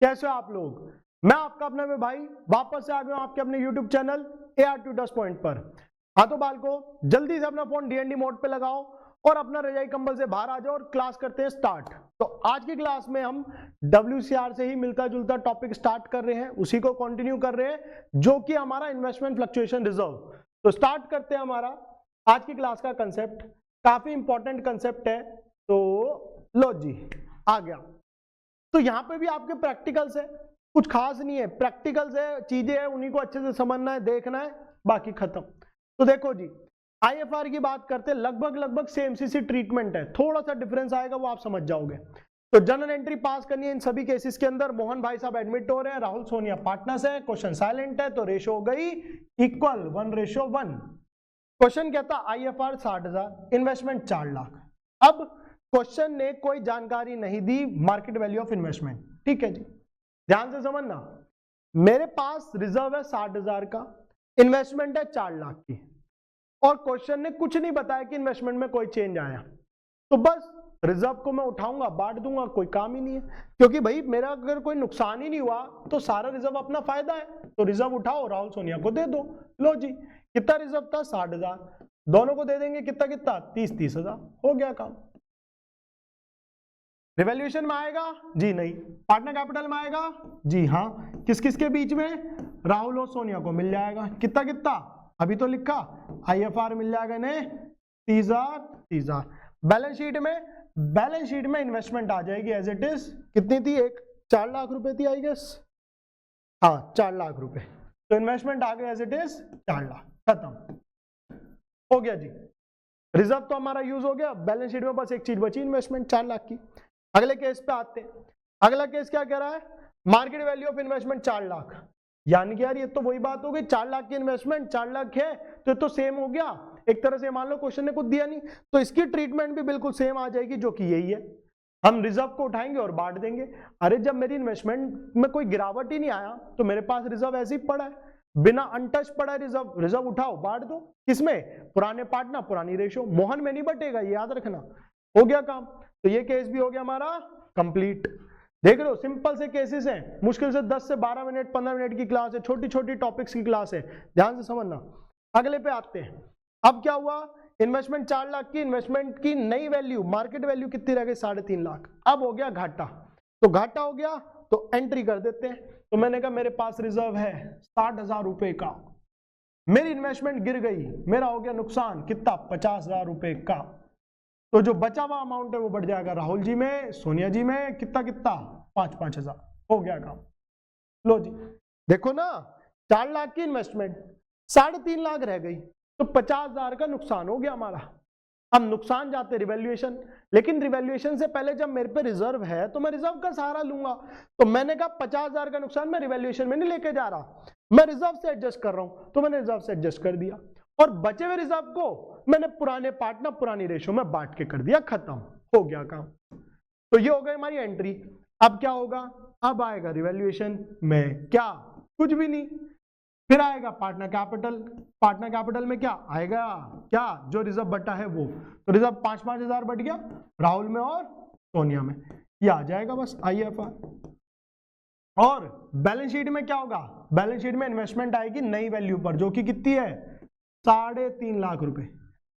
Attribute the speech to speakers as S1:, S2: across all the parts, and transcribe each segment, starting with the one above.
S1: कैसे हो आप लोग? मैं आपका अपना भाई वापस से आ गया हूं आपके अपने YouTube channel AR Tutors Point पर। हाँ तो बालको, जल्दी से अपना फोन DND मोड पे लगाओ और अपना रजाई कंबल से बाहर आ जाओ और क्लास करते हैं स्टार्ट। तो आज की क्लास में हम WCR से ही मिलता जुलता टॉपिक स्टार्ट कर रहे हैं, उसी को कंटिन्यू कर रहे हैं जो कि हमारा इन्वेस्टमेंट फ्लक्चुएशन रिजर्व। तो स्टार्ट करते हैं हमारा आज की क्लास का कंसेप्ट, काफी इंपॉर्टेंट कंसेप्ट है। तो लो जी आ गया। तो यहाँ पे भी आपके प्रैक्टिकल्स है, कुछ खास नहीं है, प्रैक्टिकल्स है, चीजें है, उन्हीं को अच्छे से समझना है, देखना है, बाकी खत्म। तो देखो जी, IFR की बात करते हैं, लगभग सेम सी ट्रीटमेंट है, थोड़ा सा डिफरेंस आएगा वो आप समझ जाओगे। तो जनरल एंट्री पास करनी है इन सभी केसेस के अंदर। मोहन भाई साहब एडमिट हो रहे हैं, राहुल सोनिया पार्टनर्स है, क्वेश्चन साइलेंट है, तो रेशो हो गई इक्वल 1:1। क्वेश्चन कहता IFR 60,000, इन्वेस्टमेंट 4 लाख। अब क्वेश्चन ने कोई जानकारी नहीं दी मार्केट वैल्यू ऑफ इन्वेस्टमेंट, ठीक है जी, ध्यान से समझना। मेरे पास रिजर्व है 60,000 का, इन्वेस्टमेंट है 4 लाख की, और क्वेश्चन ने कुछ नहीं बताया कि इन्वेस्टमेंट में कोई चेंज आया। तो बस रिजर्व को मैं उठाऊंगा, बांट दूंगा, कोई काम ही नहीं है, क्योंकि भाई मेरा अगर कोई नुकसान ही नहीं हुआ तो सारा रिजर्व अपना फायदा है। तो रिजर्व उठाओ, राहुल सोनिया को दे दो। लो जी, कितना रिजर्व था? 60,000, दोनों को दे देंगे, कितना कितना? 30,000, हो गया काम। रिवैल्यूएशन में आएगा जी? नहीं। पार्टनर कैपिटल में आएगा जी? हाँ। किस किस के बीच में? राहुल और सोनिया को मिल जाएगा। कितना कितना? अभी तो लिखा, IFR मिल जाएगा ने 30,000। बैलेंस शीट में इन्वेस्टमेंट आ जाएगी एज इट इज। कितनी थी? 4 लाख रुपए थी आई गेस, हाँ 4 लाख रुपए। तो इन्वेस्टमेंट आ गया एज इट इज 4 लाख, खत्म हो गया जी। रिजर्व तो हमारा यूज हो गया, बैलेंस शीट में बस एक चीज बची, इन्वेस्टमेंट 4 लाख की। अगले केस पे आते हैं। अगला केस क्या कह रहा है? Market value of investment 4 lakh, यानी कि यार ये तो वही बात हो गई, 4 लाख की इन्वेस्टमेंट 4 लाख है, तो ये तो सेम हो गया एक तरह से। मान लो क्वेश्चन ने कुछ दिया नहीं, तो इसकी ट्रीटमेंट भी बिल्कुल सेम आ जाएगी, जो कि यही है। हम रिजर्व को उठाएंगे और बांट देंगे। अरे जब मेरी इन्वेस्टमेंट में कोई गिरावट ही नहीं आया तो मेरे पास रिजर्व ऐसे ही पड़ा है, बिना अनटच पड़ा है रिजर्व। रिजर्व उठाओ, बांट दो। किसमें? पुराने पार्टनर, पुरानी रेशो। मोहन में नहीं बटेगा, ये याद रखना। हो गया काम। तो ये केस भी हो गया हमारा कंप्लीट। देख रहे हो, सिंपल से केसेस हैं, मुश्किल से 10 से 12 मिनट 15 मिनट की क्लास है, छोटी छोटी टॉपिक्स की क्लास है, ध्यान से समझना। अगले पे आते हैं। अब क्या हुआ? इन्वेस्टमेंट 4 लाख की, इन्वेस्टमेंट की नई वैल्यू, मार्केट वैल्यू कितनी रह गई? 3.5 लाख। अब हो गया घाटा। तो घाटा हो गया तो एंट्री कर देते हैं। तो मैंने कहा मेरे पास रिजर्व है 60,000 रुपए का, मेरी इन्वेस्टमेंट गिर गई, मेरा हो गया नुकसान कितना? 50,000 रुपए का। तो जो बचा हुआ अमाउंट है वो बढ़ जाएगा राहुल जी में, सोनिया जी में, कितना कितना? 5-5 हजार। हो गया काम। लो जी, देखो ना, 4 लाख की इन्वेस्टमेंट, 3.5 लाख रह गई, तो 50,000 का नुकसान हो गया हमारा। अब नुकसान जाते रिवैल्यूएशन, लेकिन रिवैल्यूएशन से पहले जब मेरे पे रिजर्व है तो मैं रिजर्व का सहारा लूंगा। तो मैंने कहा 50,000 का नुकसान मैं रिवैल्यूएशन में नहीं लेके जा रहा, मैं रिजर्व से एडजस्ट कर रहा हूं। तो मैंने रिजर्व से एडजस्ट कर दिया, और बचे हुए रिजर्व को मैंने पुराने पार्टनर, पुरानी रेशो में बांट के कर दिया, खत्म हो गया काम। तो ये हो गई हमारी एंट्री। अब क्या होगा? अब आएगा रिवैल्यूएशन में क्या? कुछ भी नहीं। फिर आएगा पार्टनर कैपिटल। पार्टनर कैपिटल में क्या आएगा? क्या जो रिजर्व बटा है वो। तो रिजर्व 5-5 हजार बट गया राहुल में और सोनिया में, ये आ जाएगा बस IFR। और बैलेंस शीट में क्या होगा? बैलेंस शीट में इन्वेस्टमेंट आएगी नई वैल्यू पर, जो कि कितनी है? 3.5 लाख रुपए।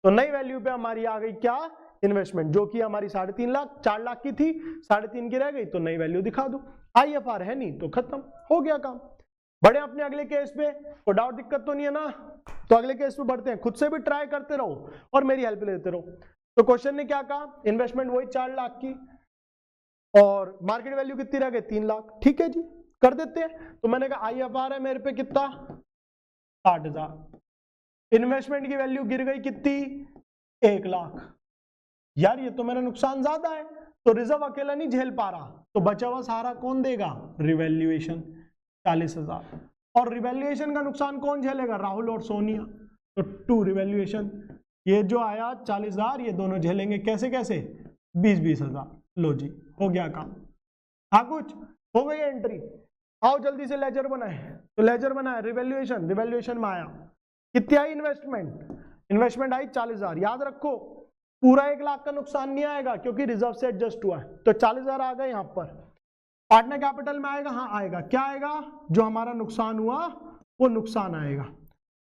S1: तो नई वैल्यू पे हमारी आ गई क्या? इन्वेस्टमेंट, जो कि हमारी 3.5 लाख, 4 लाख की थी, 3.5 की रह गई, तो नई वैल्यू दिखा दो। IFR है नहीं तो खत्म हो गया काम। बढ़े अपने अगले केस पे, कोई डाउट दिक्कत तो नहीं है ना? तो अगले केस पे बढ़ते हैं। खुद से भी ट्राई करते रहो और मेरी हेल्प लेते रहो। तो क्वेश्चन ने क्या कहा? इन्वेस्टमेंट वही 4 लाख की, और मार्केट वैल्यू कितनी रह गई? 3 लाख। ठीक है जी, कर देते हैं। तो मैंने कहा IFR है मेरे पे कितना? 60,000। इन्वेस्टमेंट की वैल्यू गिर गई कितनी? 1 लाख। यार ये तो मेरा नुकसान ज्यादा है, तो रिजर्व अकेला नहीं झेल पा रहा, तो बचा हुआ सहारा कौन देगा? रिवैल्यूएशन 40,000। और रिवैल्यूएशन का नुकसान कौन झेलेगा? राहुल और सोनिया। तो 2 रिवैल्यूएशन, ये जो आया 40,000, ये दोनों झेलेंगे। कैसे कैसे? 20-20 हजार। लो जी, हो गया काम। हाँ कुछ हो गई एंट्री। आओ जल्दी से लेजर बनाए। तो लेजर बनाया, रिवैल्यूएशन, रिवैल्यूएशन में आया कितनी आई? इन्वेस्टमेंट आई 40,000। याद रखो पूरा 1 लाख का नुकसान नहीं आएगा, क्योंकि रिजर्व से एडजस्ट हुआ है। तो 40,000 आ गए यहाँ पर। पार्टनर कैपिटल में आएगा, हाँ आएगा, क्या आएगा, जो हमारा नुकसान हुआ वो नुकसान आएगा।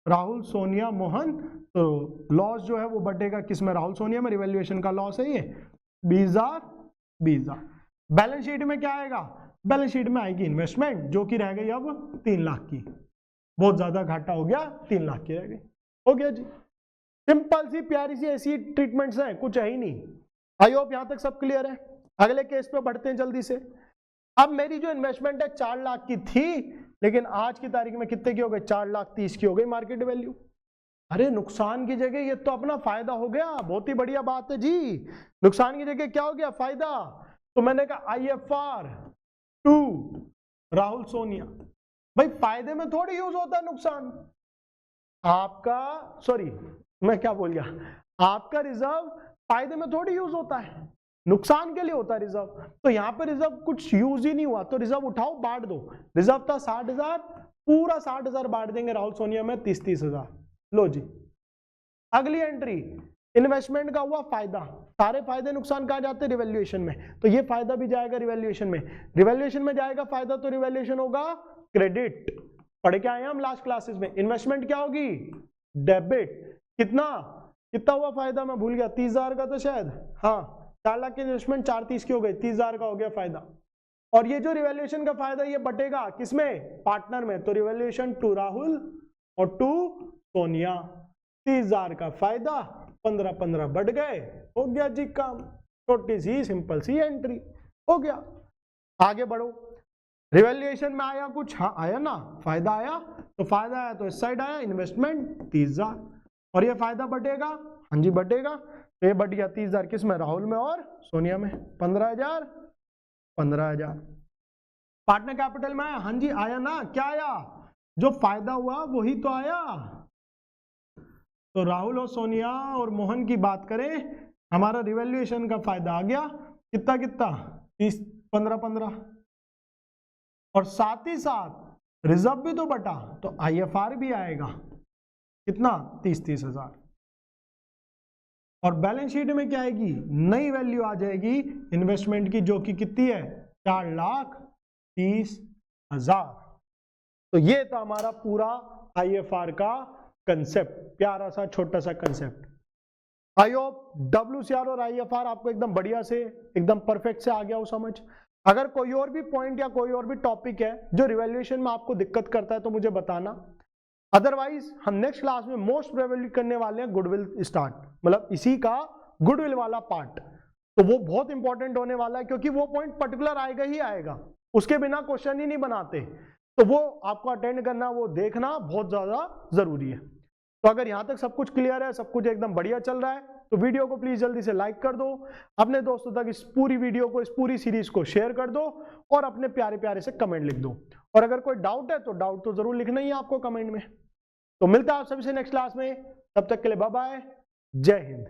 S1: राहुल, सोनिया, मोहन, तो लॉस जो है वो बटेगा किसमें, राहुल सोनिया में, रिवैल्यूएशन का लॉस है ये 20,000। बैलेंस शीट में क्या आएगा, बैलेंस शीट में आएगी इन्वेस्टमेंट जो कि रह गई अब 3 लाख की, बहुत ज्यादा घाटा हो गया, 3 लाख की रह गई। हो गया जी, सिंपल सी प्यारी सी ऐसी ट्रीटमेंट्स हैं, कुछ है ही नहीं। आई होप यहां तक सब क्लियर है। अगले केस पे बढ़ते हैं जल्दी से। अब मेरी जो इन्वेस्टमेंट है 4 लाख की थी, लेकिन आज की तारीख में कितने की हो गई, 4,30,000 की हो गई मार्केट वैल्यू। अरे नुकसान की जगह ये तो अपना फायदा हो गया, बहुत ही बढ़िया बात है जी। नुकसान की जगह क्या हो गया, फायदा। तो मैंने कहा IFR 2 राहुल सोनिया, भाई फायदे में थोड़ी यूज होता है नुकसान। आपका सॉरी मैं क्या बोल गया, आपका रिजर्व फायदे में थोड़ी यूज होता है, नुकसान के लिए होता है रिजर्व। तो यहाँ पे रिजर्व कुछ यूज ही नहीं हुआ, तो रिजर्व उठाओ बांट दो। रिजर्व था 60,000, पूरा 60,000 बांट देंगे राहुल सोनिया में 30,000। लो जी, अगली एंट्री इन्वेस्टमेंट का हुआ फायदा, सारे फायदे नुकसान कहा जाते हैं रिवैल्यूएशन में, तो ये फायदा भी जाएगा रिवैल्यूएशन में, रिवैल्यूएशन में जाएगा फायदा तो रिवैल्यूएशन होगा क्रेडिट। पढ़ के आए हम लास्ट क्लासेस में। इन्वेस्टमेंट क्या होगी, डेबिट। कितना कितना हुआ फायदा, मैं भूल गया, 30,000 का तो शायद, हाँ 4 लाख की इन्वेस्टमेंट 4,30,000 की हो गई, 30,000 का हो गया फायदा। और ये जो रिवैल्यूएशन का फायदा ये बटेगा किसमें, पार्टनर में, तो रिवैल्यूएशन 2 राहुल और 2 सोनिया, 30,000 का फायदा, 15 बढ़ गए, हो गया जी काम। छोटी सी सिंपल सी एंट्री, हो गया। आगे बढ़ो, रिवैल्यूएशन में आया कुछ, हाँ आया ना, फायदा आया, तो फायदा आया तो इस साइड आया इन्वेस्टमेंट 30,000, और ये फायदा बटेगा, हाँ जी बटेगा, तो ये बट गया 30,000 किस में, राहुल में और सोनिया में, 15,000। पार्टनर कैपिटल में आया, हाँ जी आया ना, क्या आया, जो फायदा हुआ वही तो आया। तो राहुल और सोनिया और मोहन की बात करें, हमारा रिवैल्यूएशन का फायदा आ गया, कितना कितना 30, 15, और साथ ही साथ रिजर्व भी तो बटा, तो IFR भी आएगा कितना 30,000। और बैलेंस शीट में क्या आएगी, नई वैल्यू आ जाएगी इन्वेस्टमेंट की, जो कि कितनी है 4,30,000। तो ये था हमारा पूरा IFR का कंसेप्ट, प्यारा सा छोटा सा कंसेप्ट। आई होप WCR और IFR आपको एकदम बढ़िया से एकदम परफेक्ट से आ गया हो समझ। अगर कोई और भी पॉइंट या कोई और भी टॉपिक है जो रिवैल्यूएशन में आपको दिक्कत करता है तो मुझे बताना, अदरवाइज हम नेक्स्ट क्लास में मोस्ट प्रोबेबली करने वाले हैं गुडविल स्टार्ट, मतलब इसी का गुडविल वाला पार्ट। तो वो बहुत इंपॉर्टेंट होने वाला है, क्योंकि वो पॉइंट पर्टिकुलर आएगा ही आएगा, उसके बिना क्वेश्चन ही नहीं बनाते। तो वो आपको अटेंड करना, वो देखना बहुत ज्यादा जरूरी है। तो अगर यहाँ तक सब कुछ क्लियर है, सब कुछ एकदम बढ़िया चल रहा है, तो वीडियो को प्लीज जल्दी से लाइक कर दो, अपने दोस्तों तक इस पूरी वीडियो को, इस पूरी सीरीज को शेयर कर दो, और अपने प्यारे प्यारे से कमेंट लिख दो। और अगर कोई डाउट है तो डाउट तो जरूर लिखना ही है आपको कमेंट में। तो मिलता है आप सभी से नेक्स्ट क्लास में, तब तक के लिए बाय बाय, जय हिंद।